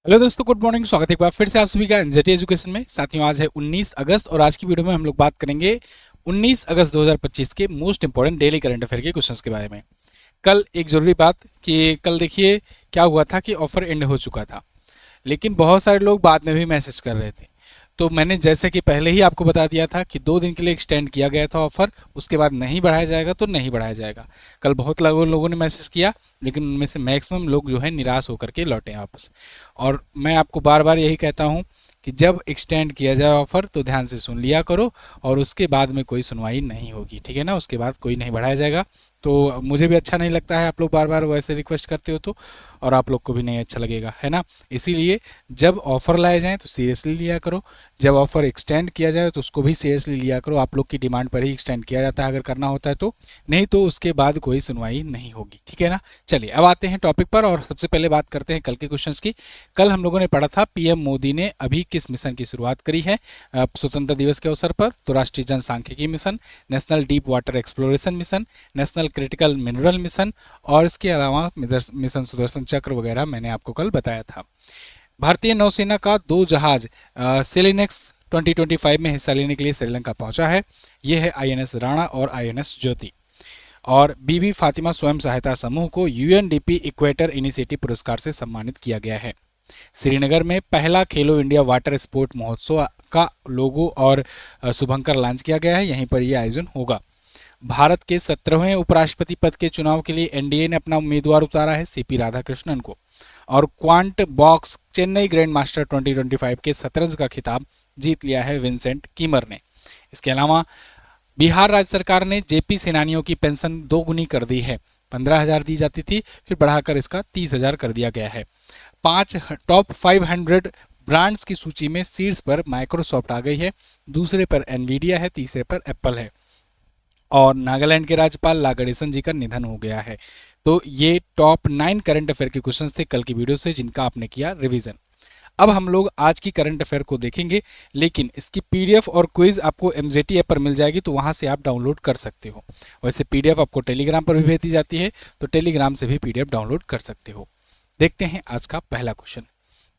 Hello दोस्तों, good morning. स्वागत है एक बार फिर से आप सभी का एनजेटी एजुकेशन में। साथियों, आज है 19 अगस्त और आज की वीडियो में हम लोग बात करेंगे 19 अगस्त 2025 के most important daily current affair के क्वेश्चंस के बारे में। कल एक जरूरी बात कि कल देखिए क्या हुआ था कि ऑफर एंड हो चुका था, लेकिन बहुत सारे लोग बाद में भी मैसेज कर रहे थे। तो मैंने जैसे कि पहले ही आपको बता दिया था कि 2 दिन के लिए एक्सटेंड किया गया था ऑफर, उसके बाद नहीं बढ़ाया जाएगा तो नहीं बढ़ाया जाएगा। कल बहुत लोगों ने मैसेज किया, लेकिन उनमें से मैक्सिमम लोग जो है निराश होकर के लौटे हैं वापस। और मैं आपको बार बार यही कहता हूँ कि जब एक्सटेंड किया जाए ऑफर तो ध्यान से सुन लिया करो, और उसके बाद में कोई सुनवाई नहीं होगी, ठीक है ना। उसके बाद कोई नहीं बढ़ाया जाएगा। तो मुझे भी अच्छा नहीं लगता है आप लोग बार बार वैसे रिक्वेस्ट करते हो तो, और आप लोग को भी नहीं अच्छा लगेगा, है ना। इसीलिए जब ऑफर लाए जाएं तो सीरियसली लिया करो, जब ऑफर एक्सटेंड किया जाए तो उसको भी सीरियसली लिया करो। आप लोग की डिमांड पर ही एक्सटेंड किया जाता है अगर करना होता है तो, नहीं तो उसके बाद कोई सुनवाई नहीं होगी, ठीक है ना। चलिए अब आते हैं टॉपिक पर, और सबसे पहले बात करते हैं कल के क्वेश्चंस की। कल हम लोगों ने पढ़ा था पीएम मोदी ने अभी किस मिशन की शुरुआत करी है स्वतंत्रता दिवस के अवसर पर। तो राष्ट्रीय जनसांख्यिकी mission, national deep water exploration mission, national critical mineral mission, और इसके अलावा मिशन सुदर्शन चक्र वगैरह मैंने आपको कल बताया था। भारतीय नौसेना का 2 जहाज सेलिनेक्स 2025 में हिस्सा लेने के लिए श्रीलंका पहुंचा है। ये है आईएनएस राणा और आईएनएस ज्योति। और बीबी फातिमा स्वयं सहायता समूह को यूएनडीपी इक्वेटर इनिशिएटिव पुरस्कार से सम्मानित किया गया है। श्रीनगर में पहला खेलो इंडिया वाटर स्पोर्ट महोत्सव का लोगो और शुभंकर लॉन्च किया गया है, यहीं पर यह आयोजन होगा। भारत के 17वें उपराष्ट्रपति पद के चुनाव के लिए एनडीए ने अपना उम्मीदवार उतारा है सीपी राधाकृष्णन को। और quant box Chennai grand master 2025 के शतरंज का खिताब जीत लिया है विंसेंट कीमर ने। इसके अलावा बिहार राज्य सरकार ने जेपी सेनानियों की पेंशन 2 गुनी कर दी है। 15,000 दी जाती थी, फिर बढ़ाकर इसका 30,000 कर दिया गया है। 5 टॉप 500 ब्रांड्स की सूची में शीर्ष पर माइक्रोसॉफ्ट आ गई है, दूसरे पर एनवीडिया है, तीसरे पर एप्पल है। और नागालैंड के राज्यपाल ला गणेशन जी का निधन हो गया है। तो ये टॉप 9 करंट अफेयर के क्वेश्चंस थे कल की वीडियो से, जिनका आपने किया रिवीजन। अब हम लोग आज की करंट अफेयर को देखेंगे, लेकिन इसकी पीडीएफ और क्विज आपको एमजेटी ऐप पर मिल जाएगी, तो वहां से आप डाउनलोड कर सकते हो। वैसे पीडीएफ आपको टेलीग्राम पर भी भेज दी जाती है, तो टेलीग्राम से भी पीडीएफ डाउनलोड कर सकते हो। देखते हैं आज का पहला क्वेश्चन।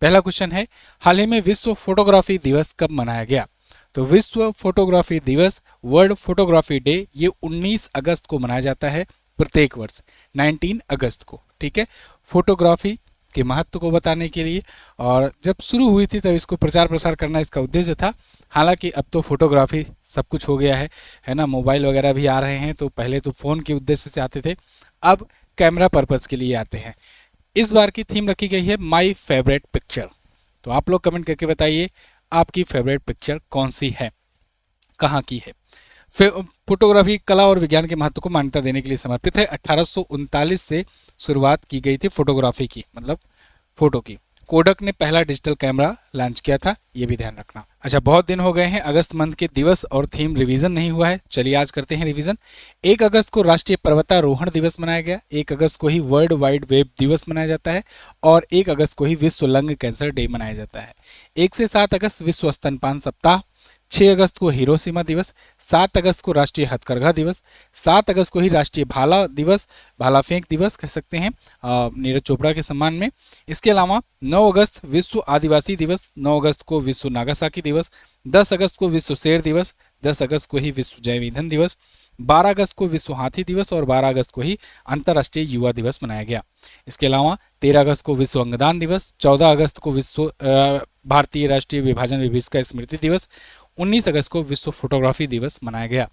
पहला क्वेश्चन है, हाल ही में विश्व फोटोग्राफी दिवस कब मनाया गया। तो विश्व फोटोग्राफी दिवस, वर्ल्ड फोटोग्राफी डे, ये 19 अगस्त को मनाया जाता है प्रत्येक वर्ष, 19 अगस्त को, ठीक है। फोटोग्राफी के महत्व को बताने के लिए, और जब शुरू हुई थी तब इसको प्रचार प्रसार करना इसका उद्देश्य था। हालांकि अब तो फोटोग्राफी सब कुछ हो गया है ना। मोबाइल वगैरह भी आ रहे हैं, तो पहले तो फ़ोन के उद्देश्य से आते थे, अब कैमरा पर्पज़ के लिए आते हैं। इस बार की थीम रखी गई है माई फेवरेट पिक्चर। तो आप लोग कमेंट करके बताइए आपकी फेवरेट पिक्चर कौन सी है, कहाँ की है। फोटोग्राफी कला और विज्ञान के महत्व को मान्यता देने के लिए समर्पित है। 1839 से शुरुआत की गई थी फोटोग्राफी की, मतलब फोटो की। कोडक ने पहला डिजिटल कैमरा लॉन्च किया था, ये भी ध्यान रखना। अच्छा, बहुत दिन हो गए हैं अगस्त मंथ के दिवस और थीम रिवीजन नहीं हुआ है, चलिए आज करते हैं रिवीजन। 1 अगस्त को राष्ट्रीय पर्वतारोहण दिवस मनाया गया। 1 अगस्त को ही वर्ल्ड वाइड वेब दिवस मनाया जाता है, और 1 अगस्त को ही विश्व लंग कैंसर डे मनाया जाता है। 1 से 7 अगस्त विश्व स्तनपान सप्ताह। 6 अगस्त को हिरोशिमा दिवस। 7 अगस्त को राष्ट्रीय हथकरघा दिवस। 7 अगस्त को ही राष्ट्रीय भाला दिवस, भाला फेंक दिवस कह सकते हैं, नीरज चोपड़ा के सम्मान में। इसके अलावा 9 अगस्त विश्व आदिवासी दिवस। 9 अगस्त को विश्व नागासाकी दिवस। 10 अगस्त को विश्व शेर दिवस। 10 अगस्त को ही विश्व जैव ईंधन दिवस। 12 अगस्त को विश्व हाथी दिवस, और 12 अगस्त को ही अंतर्राष्ट्रीय युवा दिवस मनाया गया। इसके अलावा 13 अगस्त को विश्व अंगदान दिवस। 14 अगस्त को विश्व भारतीय राष्ट्रीय विभाजन विभीषका स्मृति दिवस। 19 अगस्त को विश्व फोटोग्राफी दिवस मनाया गया।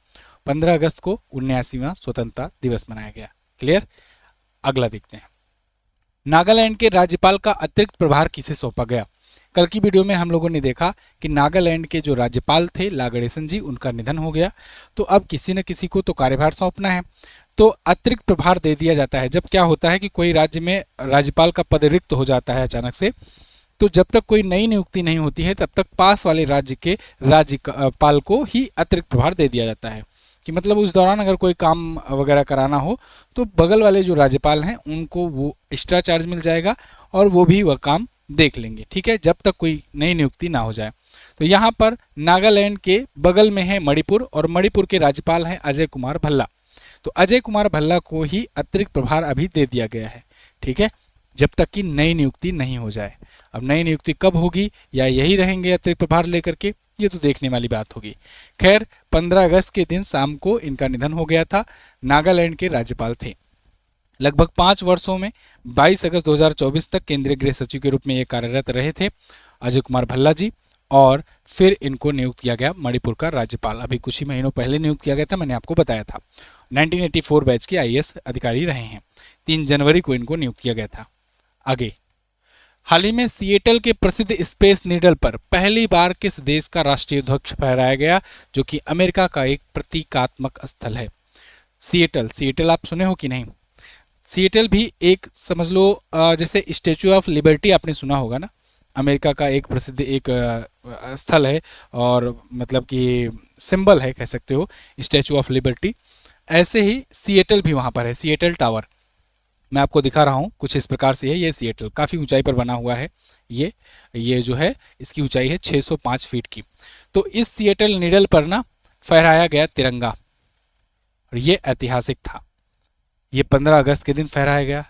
15 अगस्त को 79वां स्वतंत्रता दिवस मनाया गया। क्लियर। अगला देखते हैं, नागालैंड के राज्यपाल का अतिरिक्त प्रभार किसे सौंपा गया। कल की वीडियो में हम लोगों ने देखा कि नागालैंड के जो राज्यपाल थे ला गणेशन जी, उनका निधन हो गया, तो अब किसी न किसी को तो कार्यभार सौंपना है, तो अतिरिक्त प्रभार दे दिया जाता है। जब क्या होता है कि कोई राज्य में राज्यपाल का पद रिक्त हो जाता है अचानक से, तो जब तक कोई नई नियुक्ति नहीं होती है तब तक पास वाले राज्य के राज्यपाल को ही अतिरिक्त प्रभार दे दिया जाता है। कि मतलब उस दौरान अगर कोई काम वगैरह कराना हो तो बगल वाले जो राज्यपाल हैं उनको वो एक्स्ट्रा चार्ज मिल जाएगा, और वो भी वह काम देख लेंगे, ठीक है, जब तक कोई नई नियुक्ति ना हो जाए। तो यहाँ पर नागालैंड के बगल में है मणिपुर, और मणिपुर के राज्यपाल हैं अजय कुमार भल्ला। तो अजय कुमार भल्ला को ही अतिरिक्त प्रभार अभी दे दिया गया है, ठीक है, जब तक कि नई नियुक्ति नहीं हो जाए। अब नई नियुक्ति कब होगी, या यही रहेंगे अतिरिक्त प्रभार लेकर के, ये तो देखने वाली बात होगी। खैर 15 अगस्त के दिन शाम को इनका निधन हो गया था। नागालैंड के राज्यपाल थे। लगभग 5 वर्षों में 22 अगस्त 2024 तक केंद्रीय गृह सचिव के रूप में ये कार्यरत रहे थे अजय कुमार भल्ला जी, और फिर इनको नियुक्त किया गया मणिपुर का राज्यपाल। अभी कुछ ही महीनों पहले नियुक्त किया गया था, मैंने आपको बताया था। 1984 बैच के IAS अधिकारी रहे हैं। 3 जनवरी को इनको नियुक्त किया गया था। आगे, हाल ही में सिएटल के प्रसिद्ध स्पेस नीडल पर पहली बार किस देश का राष्ट्रीय ध्वज फहराया गया, जो कि अमेरिका का एक प्रतीकात्मक स्थल है। सिएटल आप सुने हो कि नहीं। सिएटल भी एक समझ लो जैसे स्टैचू ऑफ लिबर्टी आपने सुना होगा ना, अमेरिका का एक प्रसिद्ध एक स्थल है, और मतलब कि सिंबल है कह सकते हो, स्टैचू ऑफ लिबर्टी। ऐसे ही सिएटल भी वहाँ पर है। सिएटल टावर मैं आपको दिखा रहा हूँ, कुछ इस प्रकार से है। ये सिएटल काफ़ी ऊंचाई पर बना हुआ है। ये जो है इसकी ऊंचाई है 605 फीट की। तो इस सिएटल नीडल पर ना फहराया गया तिरंगा, और ये ऐतिहासिक था। ये 15 अगस्त के दिन फहराया गया।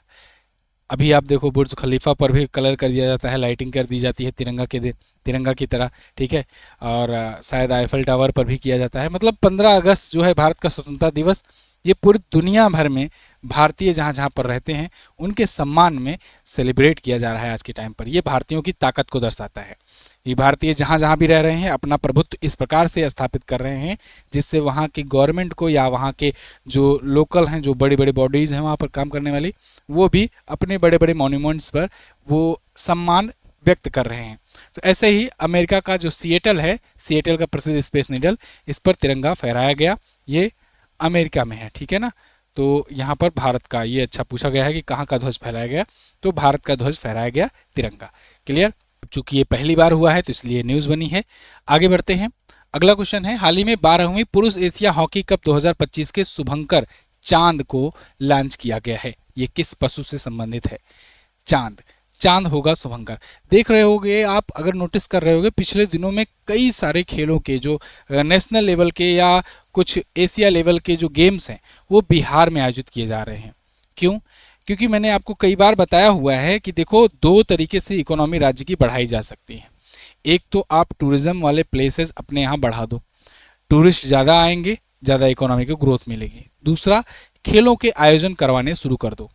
अभी आप देखो बुर्ज खलीफा पर भी कलर कर दिया जाता है, लाइटिंग कर दी जाती है तिरंगा की तरह, ठीक है। और शायद आईफल टावर पर भी किया जाता है। मतलब 15 अगस्त जो है भारत का स्वतंत्रता दिवस, ये पूरी दुनिया भर में भारतीय जहाँ जहाँ पर रहते हैं उनके सम्मान में सेलिब्रेट किया जा रहा है आज के टाइम पर। ये भारतीयों की ताकत को दर्शाता है। ये भारतीय जहाँ जहाँ भी रह रहे हैं अपना प्रभुत्व इस प्रकार से स्थापित कर रहे हैं जिससे वहाँ की गवर्नमेंट को या वहाँ के जो लोकल हैं, जो बड़ी बड़ी बॉडीज़ हैं वहाँ पर काम करने वाली, वो भी अपने बड़े बड़े मॉन्यूमेंट्स पर वो सम्मान व्यक्त कर रहे हैं। तो ऐसे ही अमेरिका का जो सिएटल है, सिएटल का प्रसिद्ध स्पेस नीडल, इस पर तिरंगा फहराया गया। ये अमेरिका में है, ठीक है ना। तो यहाँ पर भारत का ये अच्छा पूछा गया है कि कहाँ का ध्वज फहराया गया, तो भारत का ध्वज फहराया गया तिरंगा। क्लियर। चूंकि ये पहली बार हुआ है तो इसलिए न्यूज़ बनी है। आगे बढ़ते हैं। अगला क्वेश्चन है, हाल ही में 12वीं पुरुष एशिया हॉकी कप 2025 के शुभंकर चांद को लॉन्च किया गया है। ये किस पशु से संबंधित है। चांद होगा शुभंकर। देख रहे होगे आप, अगर नोटिस कर रहे होगे, पिछले दिनों में कई सारे खेलों के जो नेशनल लेवल के या कुछ एशिया लेवल के जो गेम्स हैं वो बिहार में आयोजित किए जा रहे हैं। क्यों? क्योंकि मैंने आपको कई बार बताया हुआ है कि देखो 2 तरीके से इकोनॉमी राज्य की बढ़ाई जा सकती है। एक तो आप टूरिज्म वाले प्लेसेस अपने यहाँ बढ़ा दो, टूरिस्ट ज़्यादा आएंगे, ज़्यादा इकोनॉमी को ग्रोथ मिलेगी। दूसरा, खेलों के आयोजन करवाने शुरू कर दो,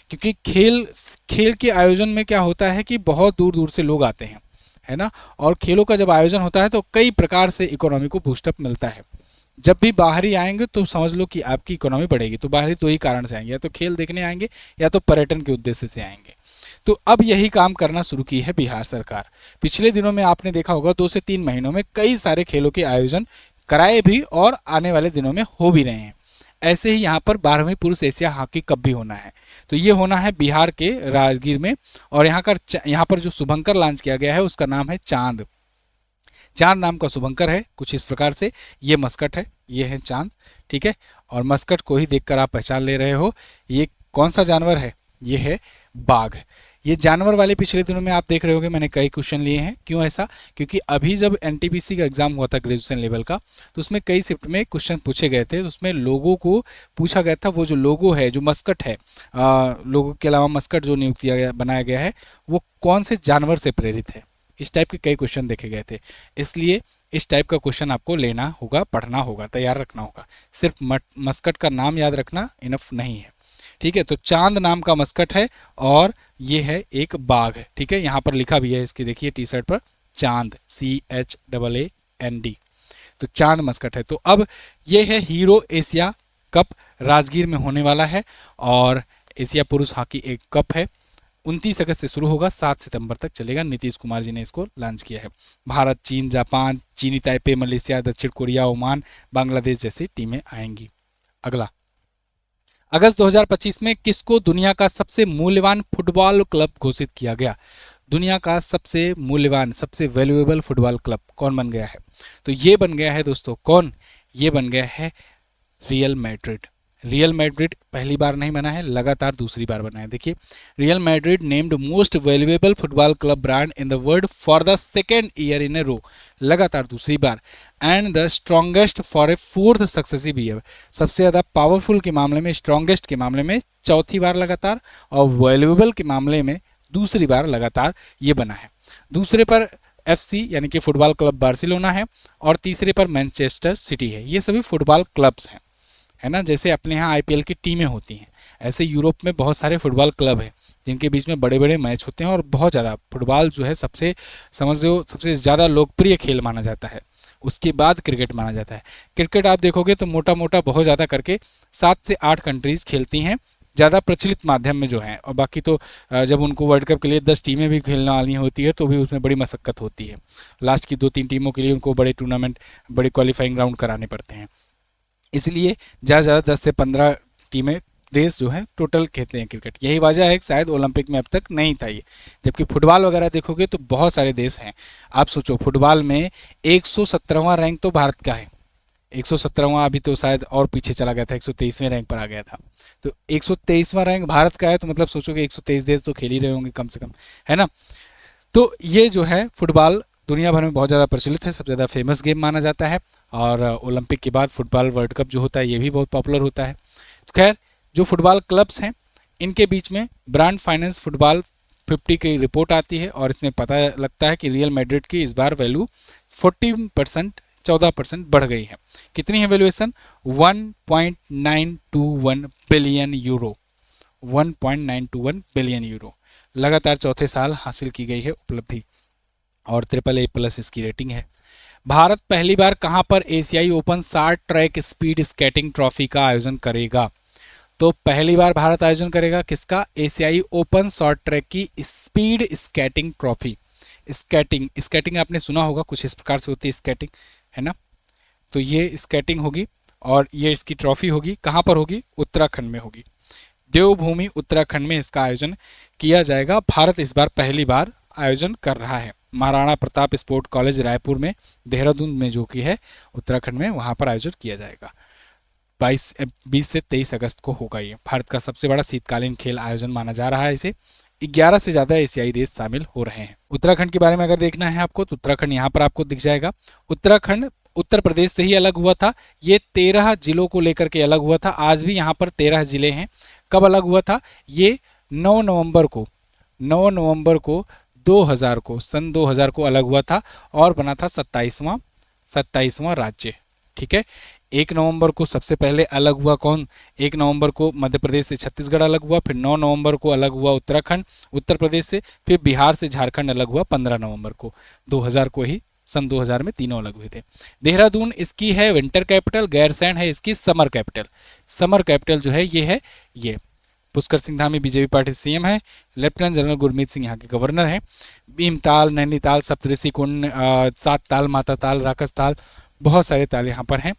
क्योंकि खेल के आयोजन में क्या होता है कि बहुत दूर दूर से लोग आते हैं, है ना। और खेलों का जब आयोजन होता है तो कई प्रकार से इकोनॉमी को बूस्टअप मिलता है। जब भी बाहरी आएंगे तो समझ लो कि आपकी इकोनॉमी बढ़ेगी। तो बाहरी 2 ही कारण से आएंगे, या तो खेल देखने आएंगे या तो पर्यटन के उद्देश्य से आएंगे। तो अब यही काम करना शुरू की है बिहार सरकार। पिछले दिनों में आपने देखा होगा 2 से 3 महीनों में कई सारे खेलों के आयोजन कराए भी और आने वाले दिनों में हो भी रहे हैं। ऐसे ही यहाँ पर 12वीं पुरुष एशिया हॉकी कप भी होना है। तो ये होना है बिहार के राजगीर में, और यहाँ पर जो शुभंकर लॉन्च किया गया है उसका नाम है चांद नाम का शुभंकर है। कुछ इस प्रकार से ये मस्कट है, ये है चांद, ठीक है। और मस्कट को ही देखकर आप पहचान ले रहे हो ये कौन सा जानवर है। ये है बाघ। ये जानवर वाले पिछले दिनों में आप देख रहे होगे मैंने कई क्वेश्चन लिए हैं। क्यों ऐसा? क्योंकि अभी जब NTPC का एग्जाम हुआ था ग्रेजुएशन लेवल का, तो उसमें कई शिफ्ट में क्वेश्चन पूछे गए थे। तो उसमें लोगों को पूछा गया था वो जो लोगो है, जो मस्कट है, लोगों के अलावा मस्कट जो नियुक्त किया गया बनाया गया है वो कौन से जानवर से प्रेरित है। इस टाइप के कई क्वेश्चन देखे गए थे। इसलिए इस टाइप का क्वेश्चन आपको लेना होगा, पढ़ना होगा, तैयार रखना होगा। सिर्फ मस्कट का नाम याद रखना इनफ नहीं है, ठीक है। तो चांद नाम का मस्कट है और ये है एक बाघ, ठीक है। यहाँ पर लिखा भी है इसकी, देखिए टी शर्ट पर चांद, CHAAND। तो चांद मस्कट है। तो अब ये है हीरो एशिया कप राजगीर में होने वाला है, और एशिया पुरुष हॉकी एक कप है। 29 अगस्त से शुरू होगा, 7 सितंबर तक चलेगा। नीतीश कुमार जी ने इसको लॉन्च किया है। भारत, चीन, जापान, चीनी ताइपे, मलेशिया, दक्षिण कोरिया, ओमान, बांग्लादेश जैसी टीमें आएंगी। अगला, अगस्त 2025 में किसको दुनिया का सबसे मूल्यवान फुटबॉल क्लब घोषित किया गया। दुनिया का सबसे मूल्यवान, सबसे वैल्यूएबल फुटबॉल क्लब कौन बन गया है? तो ये बन गया है दोस्तों, कौन? ये बन गया है रियल मैड्रिड। रियल मैड्रिड पहली बार नहीं बना है, लगातार दूसरी बार बना है। देखिए, real Madrid named most valuable football club brand in the world for the 2nd year in a row, लगातार दूसरी बार। And the strongest for a 4th successive year, सबसे ज़्यादा पावरफुल के मामले में, स्ट्रॉन्गेस्ट के मामले में 4थी बार लगातार, और वैल्यूएबल के मामले में दूसरी बार लगातार ये बना है। दूसरे पर FC यानी कि फुटबॉल क्लब बार्सिलोना है, और तीसरे पर मैनचेस्टर सिटी है। ये सभी फुटबॉल क्लब्स हैं, है ना। जैसे अपने यहाँ IPL की टीमें होती हैं, ऐसे यूरोप में बहुत सारे फुटबॉल क्लब हैं जिनके बीच में बड़े बड़े मैच होते हैं, और बहुत ज़्यादा फुटबॉल जो है सबसे समझो सबसे ज़्यादा लोकप्रिय खेल माना जाता है। उसके बाद क्रिकेट माना जाता है। क्रिकेट आप देखोगे तो मोटा मोटा बहुत ज़्यादा करके 7 से 8 कंट्रीज़ खेलती हैं ज़्यादा प्रचलित माध्यम में जो हैं, और बाकी तो जब उनको वर्ल्ड कप के लिए 10 टीमें भी खेलने वाली होती है तो भी उसमें बड़ी मशक्क़त होती है। लास्ट की 2-3 टीमों के लिए उनको बड़े टूर्नामेंट, बड़े क्वालिफाइंग राउंड कराने पड़ते हैं। इसलिए ज़्यादा से ज़्यादा 10 से 15 टीमें देश जो है टोटल खेलते हैं क्रिकेट। यही वजह है कि शायद ओलंपिक में अब तक नहीं था ये। जबकि फुटबॉल वगैरह देखोगे तो बहुत सारे देश हैं। आप सोचो, फुटबॉल में 117वां रैंक तो भारत का है। 117वां, अभी तो शायद और पीछे चला गया था, 123वें रैंक पर आ गया था। तो 123वां रैंक भारत का है, तो मतलब सोचो कि 123 देश तो खेल ही रहे होंगे कम से कम, है ना। तो ये जो है फुटबॉल दुनिया भर में बहुत ज़्यादा प्रचलित है, सबसे ज़्यादा फेमस गेम माना जाता है। और ओलंपिक के बाद फुटबॉल वर्ल्ड कप जो होता है ये भी बहुत पॉपुलर होता है। तो खैर, जो फुटबॉल क्लब्स हैं इनके बीच में ब्रांड फाइनेंस फुटबॉल 50 की रिपोर्ट आती है, और इसमें पता लगता है कि रियल मैड्रिड की इस बार वैल्यू 14% बढ़ गई है। कितनी है valuation? 1.921 billion euro. 1.921 billion euro लगातार चौथे साल हासिल की गई है उपलब्धि, और AAA+ इसकी रेटिंग है। भारत पहली बार कहां पर एशियाई open short track speed skating trophy का आयोजन करेगा? तो पहली बार भारत आयोजन करेगा किसका? एशियाई ओपन शॉर्ट ट्रैक की स्पीड स्केटिंग ट्रॉफी। स्केटिंग आपने सुना होगा, कुछ इस प्रकार से होती है स्केटिंग, है ना। तो ये स्केटिंग होगी, और ये इसकी ट्रॉफी होगी। कहाँ पर होगी? उत्तराखंड में होगी। देवभूमि उत्तराखंड में इसका आयोजन किया जाएगा। भारत इस बार पहली बार आयोजन कर रहा है। महाराणा प्रताप स्पोर्ट कॉलेज रायपुर में, देहरादून में जो कि है उत्तराखंड में, वहाँ पर आयोजन किया जाएगा। 20 से 23 अगस्त को होगा। ये भारत का सबसे बड़ा शीतकालीन खेल आयोजन माना जा रहा है। इसे 11 से ज़्यादा एशियाई देश शामिल हो रहे हैं। उत्तराखंड के बारे में अगर देखना है आपको तो उत्तराखंड यहाँ पर आपको दिख जाएगा। उत्तराखंड उत्तर प्रदेश से ही अलग हुआ था। ये 13 जिलों को लेकर के अलग हुआ था। आज भी यहाँ पर 13 जिले हैं। कब अलग हुआ था? ये 9 नवंबर को 2000 को सन 2000 को अलग हुआ था, और बना था 27वां राज्य। ठीक है। 1 नवंबर को सबसे पहले अलग हुआ कौन? 1 नवंबर को मध्य प्रदेश से छत्तीसगढ़ अलग हुआ, फिर 9 नवंबर को अलग हुआ उत्तराखंड उत्तर प्रदेश से, फिर बिहार से झारखंड अलग हुआ 15 नवंबर को। 2000 को ही, सन 2000 में तीनों अलग हुए थे। देहरादून इसकी है विंटर कैपिटल, गैरसैंण है इसकी समर कैपिटल। समर कैपिटल जो है ये है ये। Pushkar Singh Dhami BJP party CM है। लेफ्टिनेंट जनरल गुरमीत सिंह यहाँ के गवर्नर हैं। भीमताल, नैनीताल, सप्तऋषि कुंड, 7 ताल, माता ताल, राकस ताल, बहुत सारे ताल यहाँ पर हैं।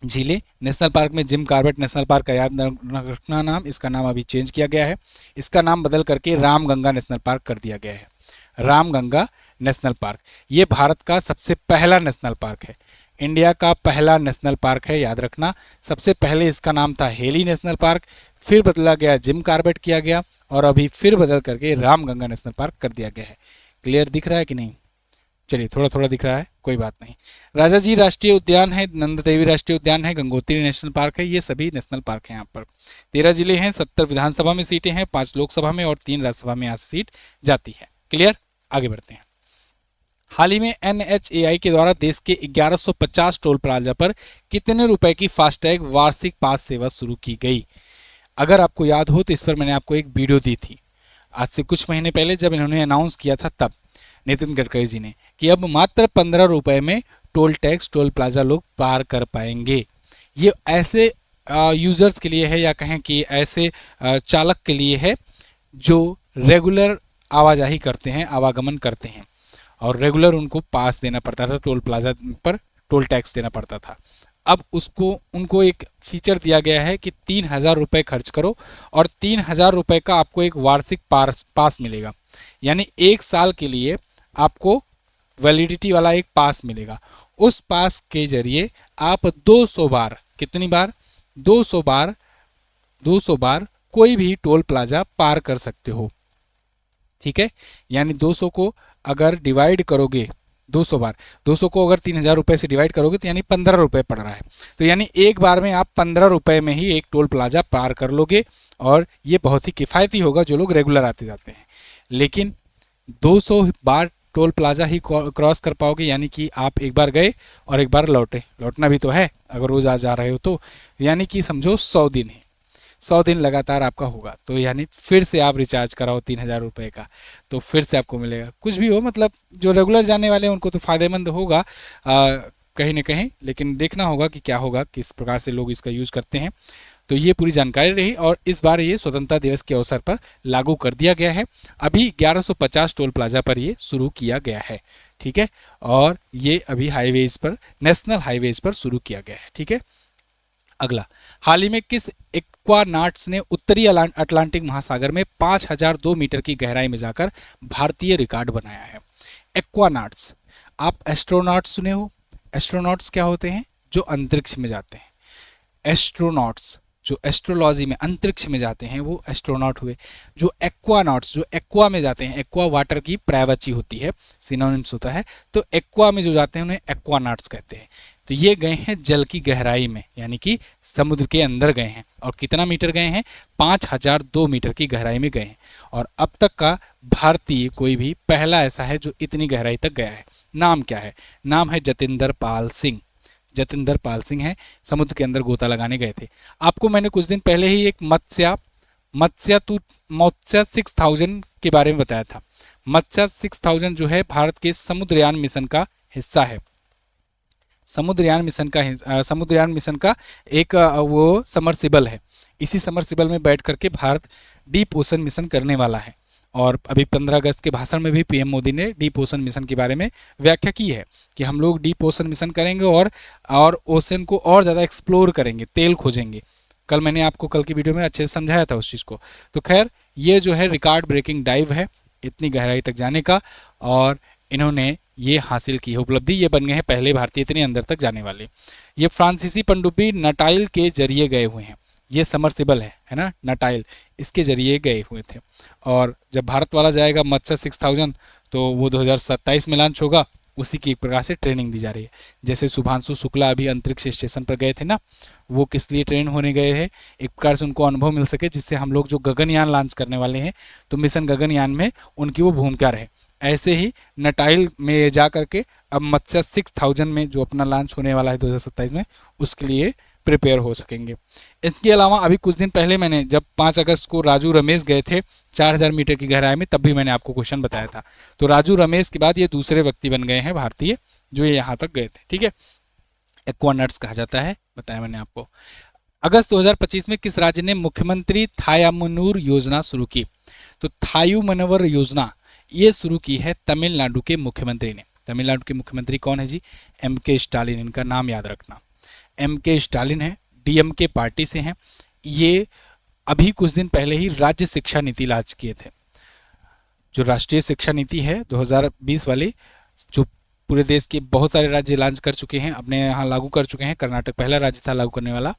झीलें। नेशनल पार्क में जिम कॉर्बेट नेशनल पार्क का याद रखना नाम, इसका नाम अभी चेंज किया गया है। इसका नाम बदल करके रामगंगा नेशनल पार्क कर दिया गया है। रामगंगा नेशनल पार्क ये भारत का सबसे पहला नेशनल पार्क है। इंडिया का पहला नेशनल पार्क है, याद रखना। सबसे पहले इसका नाम था हेली नेशनल पार्क, फिर बदला गया, जिम कॉर्बेट किया गया, और अभी फिर बदल करके रामगंगा नेशनल पार्क कर दिया गया है। क्लियर दिख रहा है कि नहीं? चलिए, थोड़ा थोड़ा दिख रहा है, कोई बात नहीं। राजाजी राष्ट्रीय उद्यान है, नंदा देवी राष्ट्रीय उद्यान है, गंगोत्री नेशनल पार्क है। ये सभी नेशनल पार्क हैं। यहाँ पर 13 जिले हैं, 70 विधानसभा में सीटें हैं, 5 लोकसभा में और 3 राज्यसभा में यहाँ से सीट जाती है। क्लियर? आगे बढ़ते हैं। हाल ही में NHAI के द्वारा देश के 1150 टोल प्लाजा पर कितने रुपए की फास्टैग वार्षिक पास सेवा शुरू की गई? अगर आपको याद हो तो इस पर मैंने आपको एक वीडियो दी थी आज से कुछ महीने पहले, जब इन्होंने अनाउंस किया था तब नितिन गडकरी जी ने, कि अब मात्र 15 रुपए में टोल टैक्स, टोल प्लाजा लोग पार कर पाएंगे। ये ऐसे यूजर्स के लिए है, या कहें कि ऐसे चालक के लिए है जो रेगुलर आवाजाही करते हैं, आवागमन करते हैं, और रेगुलर उनको पास देना पड़ता था, टोल प्लाजा पर टोल टैक्स देना पड़ता था। अब उनको एक फीचर दिया गया है कि 3000 रुपये खर्च करो और 3000 रुपये का आपको एक वार्षिक पास मिलेगा। यानी 1 साल के लिए आपको वैलिडिटी वाला एक पास मिलेगा। उस पास के जरिए आप 200 बार, कितनी बार? 200 बार कोई भी टोल प्लाजा पार कर सकते हो। ठीक है। यानी 200 को अगर डिवाइड करोगे, 200 बार, 200 को अगर 3000 रुपये से डिवाइड करोगे तो यानी 15 रुपये पड़ रहा है। तो यानी एक बार में आप 15 रुपये में ही एक टोल प्लाजा पार कर लोगे, और ये बहुत ही किफ़ायती होगा जो लोग रेगुलर आते जाते हैं। लेकिन 200 बार टोल प्लाजा ही क्रॉस कर पाओगे, यानी कि आप एक बार गए और एक बार लौटे, लौटना भी तो है अगर रोज आ जा रहे हो तो, यानी कि समझो 100 दिन है, 100 दिन लगातार आपका होगा, तो यानी फिर से आप रिचार्ज कराओ 3,000 रुपये का, तो फिर से आपको मिलेगा। कुछ भी हो, मतलब जो रेगुलर जाने वाले हैं उनको तो फ़ायदेमंद होगा कहीं ना कहीं, लेकिन देखना होगा कि क्या होगा, किस प्रकार से लोग इसका यूज़ करते हैं। तो ये पूरी जानकारी रही, और इस बार ये स्वतंत्रता दिवस के अवसर पर लागू कर दिया गया है। अभी 1150 टोल प्लाजा पर ये शुरू किया गया है, ठीक है, और ये अभी हाईवेज पर, नेशनल हाईवेज पर शुरू किया गया है, ठीक है। अगला, हाल ही में किस एक्वानाट्स ने उत्तरी अटलांटिक महासागर में 5002 मीटर की गहराई में जाकर भारतीय रिकॉर्ड बनाया है? एक्वानाट्स, आप एस्ट्रोनॉट्स सुने हो? एस्ट्रोनॉट्स क्या होते हैं? जो अंतरिक्ष में जाते हैं। एस्ट्रोनॉट्स जो एस्ट्रोलॉजी में अंतरिक्ष में जाते हैं वो एस्ट्रोनॉट हुए। जो एक्वानॉट्स जो एक्वा में जाते हैं, एक्वा वाटर की पर्यायवाची होती है, सिनोनिम्स होता है, तो एक्वा में जो जाते हैं उन्हें एक्वानॉट्स कहते हैं। तो ये गए हैं जल की गहराई में, यानी कि समुद्र के अंदर गए हैं, और कितना मीटर गए हैं? 5002 मीटर की गहराई में गए हैं। और अब तक का भारतीय कोई भी पहला ऐसा है जो इतनी गहराई तक गया है। नाम क्या है? नाम है जतिंदर पाल सिंह। जतिंदर पाल सिंह है, समुद्र के अंदर गोता लगाने गए थे। आपको मैंने कुछ दिन पहले ही एक मत्स्य 6000 के बारे में बताया था। मत्स्य 6000 जो है भारत के समुद्रयान मिशन का हिस्सा है। समुद्रयान मिशन का एक वो समरसिबल है। इसी समरसिबल में बैठ करके भारत डीप ओशन मिशन करने वाला है। और अभी 15 अगस्त के भाषण में भी पीएम मोदी ने डीप ओशन मिशन के बारे में व्याख्या की है कि हम लोग डीप ओशन मिशन करेंगे और ओशन को और ज़्यादा एक्सप्लोर करेंगे, तेल खोजेंगे। कल मैंने आपको कल की वीडियो में अच्छे से समझाया था उस चीज़ को। तो खैर, ये जो है रिकॉर्ड ब्रेकिंग डाइव है इतनी गहराई तक जाने का, और इन्होंने ये हासिल की है उपलब्धि। ये बन गए हैं पहले भारतीय इतने अंदर तक जाने वाले। ये फ्रांसीसी पनडुब्बी नटाइल के जरिए गए हुए हैं। ये समरसिबल है ना, नटाइल, इसके जरिए गए हुए थे। और जब भारत वाला जाएगा मत्स्य 6000, तो वो 2027 में लॉन्च होगा। उसी की एक प्रकार से ट्रेनिंग दी जा रही है। जैसे शुभांशु शुक्ला अभी अंतरिक्ष स्टेशन पर गए थे ना, वो किस लिए ट्रेन होने गए हैं? एक प्रकार से उनको अनुभव मिल सके, जिससे हम लोग जो गगनयान लॉन्च करने वाले हैं तो मिशन गगनयान में उनकी वो भूमिका रहे। ऐसे ही नटाइल में जा करके अब मत्स्य 6000 में जो अपना लॉन्च होने वाला है 2027 में, उसके लिए प्रिपेयर हो सकेंगे। इसके अलावा अभी कुछ दिन पहले मैंने जब 5 अगस्त को राजू रमेश गए थे 4000 मीटर की गहराई में, तब भी मैंने आपको क्वेश्चन बताया था। तो राजू रमेश के बाद ये दूसरे व्यक्ति बन गए हैं भारतीय जो ये यहाँ तक गए थे, ठीक है। एक्वानट्स कहा जाता है, बताया मैंने आपको। अगस्त 2025 में किस राज्य ने मुख्यमंत्री थायामनूर योजना शुरू की? तो थायुमनवर योजना ये शुरू की है तमिलनाडु के मुख्यमंत्री ने। तमिलनाडु के मुख्यमंत्री कौन है जी? MK स्टालिन, इनका नाम याद रखना। MK स्टालिन है, DMK पार्टी से हैं। ये अभी कुछ दिन पहले ही राज्य शिक्षा नीति लॉन्च किए थे। जो राष्ट्रीय शिक्षा नीति है 2020 वाली, जो पूरे देश के बहुत सारे राज्य लॉन्च कर चुके हैं, अपने यहाँ लागू कर चुके हैं। कर्नाटक पहला राज्य था लागू करने वाला।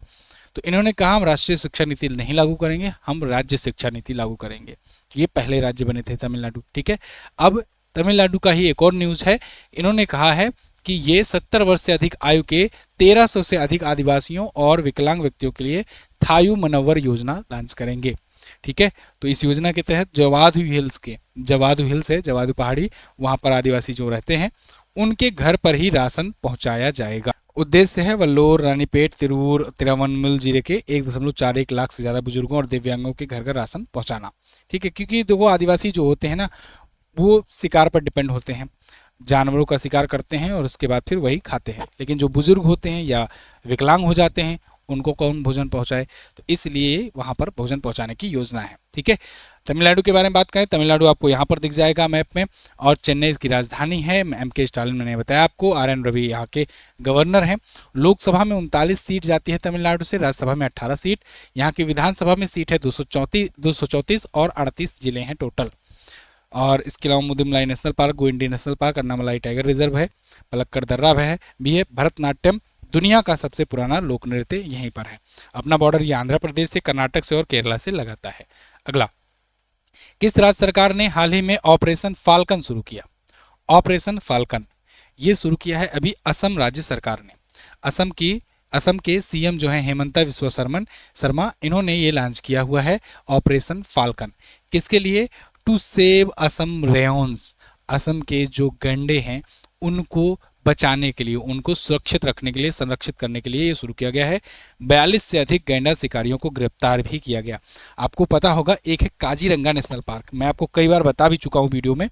तो इन्होंने कहा हम राष्ट्रीय शिक्षा नीति नहीं लागू करेंगे, हम राज्य शिक्षा नीति लागू करेंगे। ये पहले राज्य बने थे तमिलनाडु, ठीक है। अब तमिलनाडु का ही एक और न्यूज़ है। इन्होंने कहा है कि ये 70 वर्ष से अधिक आयु के 1300 से अधिक आदिवासियों और विकलांग व्यक्तियों के लिए थायु मनवर योजना लॉन्च करेंगे, ठीक है। तो इस योजना के तहत जवादु हिल्स है, जवादु पहाड़ी, वहाँ पर आदिवासी जो रहते हैं उनके घर पर ही राशन पहुँचाया जाएगा। उद्देश्य है वल्लोर, रानीपेट, तिरुवनमल जिले के 1.41 लाख से ज़्यादा बुजुर्गों और दिव्यांगों के घर घर राशन पहुँचाना, ठीक है। क्योंकि देखो आदिवासी जो होते हैं ना, वो शिकार पर डिपेंड होते हैं, जानवरों का शिकार करते हैं और उसके बाद फिर वही खाते हैं। लेकिन जो बुजुर्ग होते हैं या विकलांग हो जाते हैं उनको कौन भोजन पहुंचाए? तो इसलिए वहां पर भोजन पहुंचाने की योजना है, ठीक है। तमिलनाडु के बारे में बात करें, तमिलनाडु आपको यहाँ पर दिख जाएगा मैप में, और चेन्नई इसकी राजधानी है। MK स्टालिन मैंने बताया आपको। RN रवि यहाँ के गवर्नर हैं। लोकसभा में 39 सीट जाती है तमिलनाडु से, राज्यसभा में 18 सीट। यहाँ की विधानसभा में सीट है 234 और 38 जिले हैं टोटल। और इसके अलावा Mudumalai national park, Guindy national park, Annamalai tiger reserve है, पलक्कड़ दर्रा भी है। भरतनाट्यम दुनिया का सबसे पुराना लोक नृत्य यहीं पर है। अपना बॉर्डर ये आंध्र प्रदेश से, कर्नाटक से और केरला से लगाता है। अगला, किस राज्य सरकार ने हाल ही में ऑपरेशन फाल्कन शुरू किया? ऑपरेशन फाल्कन ये शुरू किया है अभी असम राज्य सरकार ने। असम के CM जो है हेमंता विश्व शर्मा, इन्होंने ये लॉन्च किया हुआ है ऑपरेशन फाल्कन। किसके लिए? टू सेव असम रेयन्स, असम के जो गैंडे हैं उनको बचाने के लिए, उनको सुरक्षित रखने के लिए, संरक्षित करने के लिए ये शुरू किया गया है। 42 से अधिक गैंडा शिकारियों को गिरफ्तार भी किया गया। आपको पता होगा एक है काजीरंगा नेशनल पार्क, मैं आपको कई बार बता भी चुका हूँ वीडियो में।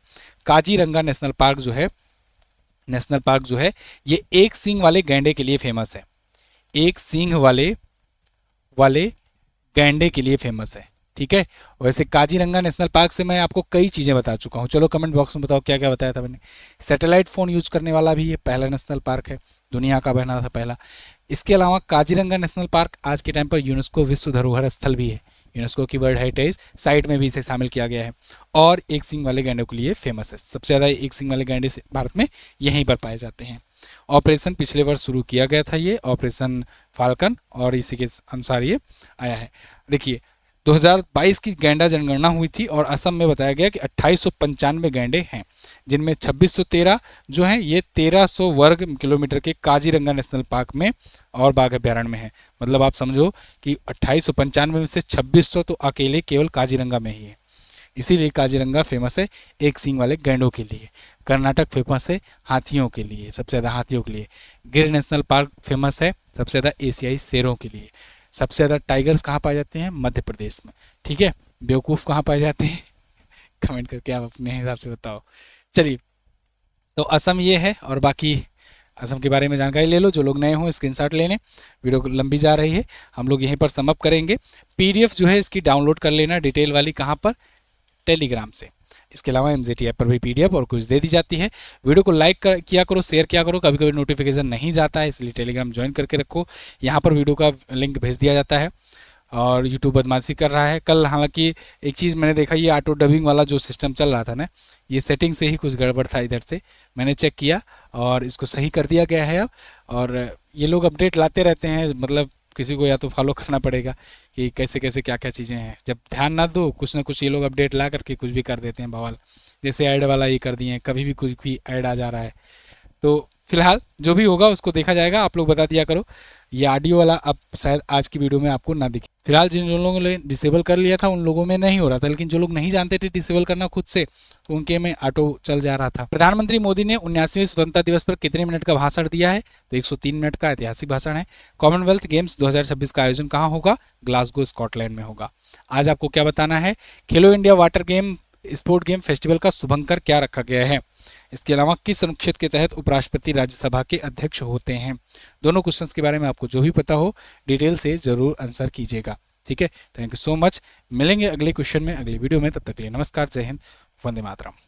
काजीरंगा नेशनल पार्क जो है ये एक सींग वाले गैंडे के लिए फेमस है। एक सींग वाले गैंडे के लिए फेमस है, ठीक है। वैसे काजीरंगा नेशनल पार्क से मैं आपको कई चीज़ें बता चुका हूँ। चलो कमेंट बॉक्स में बताओ क्या क्या बताया था मैंने। सैटेलाइट फ़ोन यूज करने वाला भी ये पहला नेशनल पार्क है, दुनिया का बना था पहला। इसके अलावा काजीरंगा नेशनल पार्क आज के टाइम पर यूनेस्को विश्व धरोहर स्थल भी है, यूनेस्को की वर्ल्ड हेरिटेज साइट में भी इसे शामिल किया गया है। और एक सींग वाले गैंडों के लिए फेमस है, सबसे ज़्यादा एक सींग वाले गैंडे भारत में यहीं पर पाए जाते हैं। ऑपरेशन पिछले वर्ष शुरू किया गया था, ये ऑपरेशन फाल्कन, और इसी के अनुसार ये आया है। देखिए 2022 की गैंडा जनगणना हुई थी और असम में बताया गया कि 2895 गैंडे हैं, जिनमें 2613 जो हैं ये 1300 वर्ग किलोमीटर के काजीरंगा नेशनल पार्क में और बाघ अभ्यारण्य में है। मतलब आप समझो कि 2895 में से 2600 तो अकेले केवल काजीरंगा में ही है। इसीलिए काजीरंगा फेमस है एक सींग वाले गैंडों के लिए। कर्नाटक फेमस है हाथियों के लिए, सबसे ज़्यादा हाथियों के लिए। गिर नेशनल पार्क फेमस है सबसे ज़्यादा एशियाई शेरों के लिए। सबसे ज़्यादा टाइगर्स कहाँ पाए जाते हैं? मध्य प्रदेश में, ठीक है। बेवकूफ़ कहाँ पाए जाते हैं? कमेंट करके आप अपने हिसाब से बताओ। चलिए, तो असम ये है, और बाकी असम के बारे में जानकारी ले लो। जो लोग नए हों स्क्रीनशॉट ले लें, वीडियो लंबी जा रही है, हम लोग यहीं पर सम अप करेंगे। पीडीएफ जो है इसकी डाउनलोड कर लेना डिटेल वाली, कहाँ पर? टेलीग्राम से। इसके अलावा एमजेटी ऐप पर भी पीडीएफ और कुछ दे दी जाती है। वीडियो को लाइक किया करो, शेयर किया करो। कभी कभी नोटिफिकेशन नहीं जाता है, इसलिए टेलीग्राम ज्वाइन करके रखो। यहाँ पर वीडियो का लिंक भेज दिया जाता है। और यूट्यूब बदमाशी कर रहा है। कल हालांकि एक चीज़ मैंने देखा, ये ऑटो डबिंग वाला जो सिस्टम चल रहा था ना, ये सेटिंग से ही कुछ गड़बड़ था। इधर से मैंने चेक किया और इसको सही कर दिया गया है अब। और ये लोग अपडेट लाते रहते हैं, मतलब किसी को या तो फॉलो करना पड़ेगा कि कैसे कैसे क्या क्या चीज़ें हैं। जब ध्यान ना दो, कुछ ना कुछ ये लोग अपडेट ला करके कुछ भी कर देते हैं बवाल। जैसे ऐड वाला ये कर दिए हैं, कभी भी कुछ भी ऐड आ जा रहा है। तो फिलहाल जो भी होगा उसको देखा जाएगा, आप लोग बता दिया करो। ये ऑडियो वाला अब शायद आज की वीडियो में आपको ना दिखे। फिलहाल जिन लोगों ने डिसेबल कर लिया था उन लोगों में नहीं हो रहा था, लेकिन जो लोग नहीं जानते थे डिसेबल करना खुद से, तो उनके में ऑटो चल जा रहा था। प्रधानमंत्री मोदी ने 79वें स्वतंत्रता दिवस पर कितने मिनट का भाषण दिया है? तो 103 मिनट का ऐतिहासिक भाषण है। कॉमनवेल्थ गेम्स 2026 का आयोजन कहाँ होगा? ग्लासगो स्कॉटलैंड में होगा। आज आपको क्या बताना है? खेलो India water game sport game festival का शुभंकर क्या रखा गया है? इसके अलावा किस अनुच्छेद के तहत उपराष्ट्रपति राज्यसभा के अध्यक्ष होते हैं? दोनों क्वेश्चंस के बारे में आपको जो भी पता हो डिटेल से जरूर आंसर कीजिएगा, ठीक है। Thank you so much. मिलेंगे अगले क्वेश्चन में, अगले वीडियो में। तब तक के लिए नमस्कार, जय हिंद, वंदे मातरम।